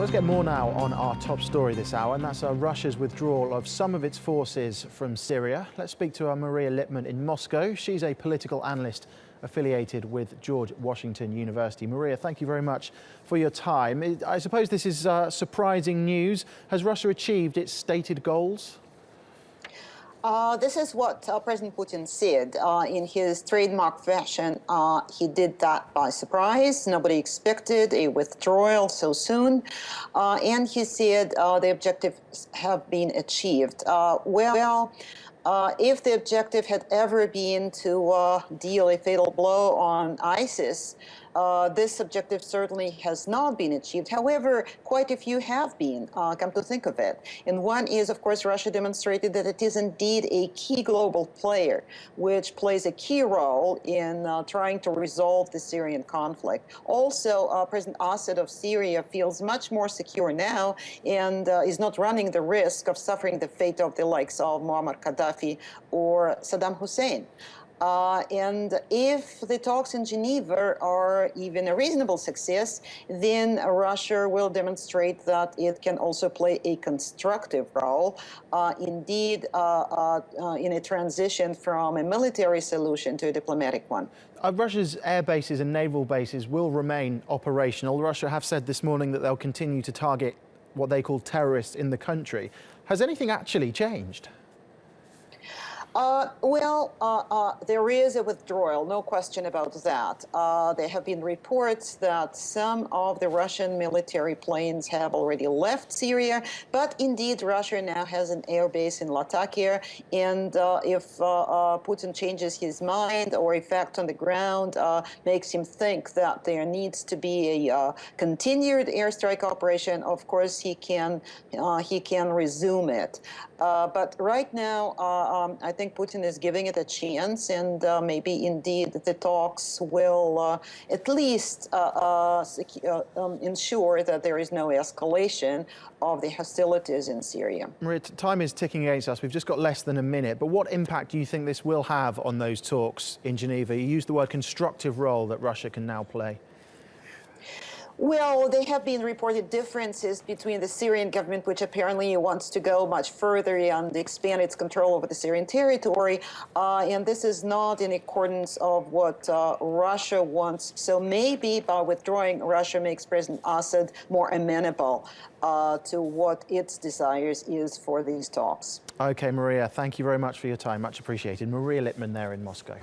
Let's get more now on our top story this hour, and that's Russia's withdrawal of some of its forces from Syria. Let's speak to Maria Lipman in Moscow. She's a political analyst affiliated with George Washington University. Maria, thank you very much for your time. I suppose this is surprising news. Has Russia achieved its stated goals? This is what President Putin said in his trademark fashion. He did that by surprise. Nobody expected a withdrawal so soon. And he said the objectives have been achieved. If the objective had ever been to deal a fatal blow on ISIS, this objective certainly has not been achieved. However, quite a few have been, come to think of it. And one is, of course, Russia demonstrated that it is indeed a key global player, which plays a key role in trying to resolve the Syrian conflict. Also, President Assad of Syria feels much more secure now and is not running the risk of suffering the fate of the likes of Muammar Gaddafi or Saddam Hussein. And if the talks in Geneva are even a reasonable success, then Russia will demonstrate that it can also play a constructive role, indeed, in a transition from a military solution to a diplomatic one. Russia's air bases and naval bases will remain operational. Russia have said this morning that they'll continue to target what they call terrorists in the country. Has anything actually changed? There is a withdrawal, no question about that. There have been reports that some of the Russian military planes have already left Syria, but indeed Russia now has an air base in Latakia, and if Putin changes his mind or a fact on the ground makes him think that there needs to be a continued airstrike operation, of course he can resume it. But right now, I think Putin is giving it a chance, and maybe indeed the talks will at least ensure that there is no escalation of the hostilities in Syria. Maria, time is ticking against us. We've just got less than a minute. But what impact do you think this will have on those talks in Geneva? You used the word constructive role that Russia can now play. Well, there have been reported differences between the Syrian government, which apparently wants to go much further and expand its control over the Syrian territory, and this is not in accordance of what Russia wants. So maybe by withdrawing, Russia makes President Assad more amenable to what its desires is for these talks. Okay, Maria, thank you very much for your time. Much appreciated. Maria Lipman there in Moscow.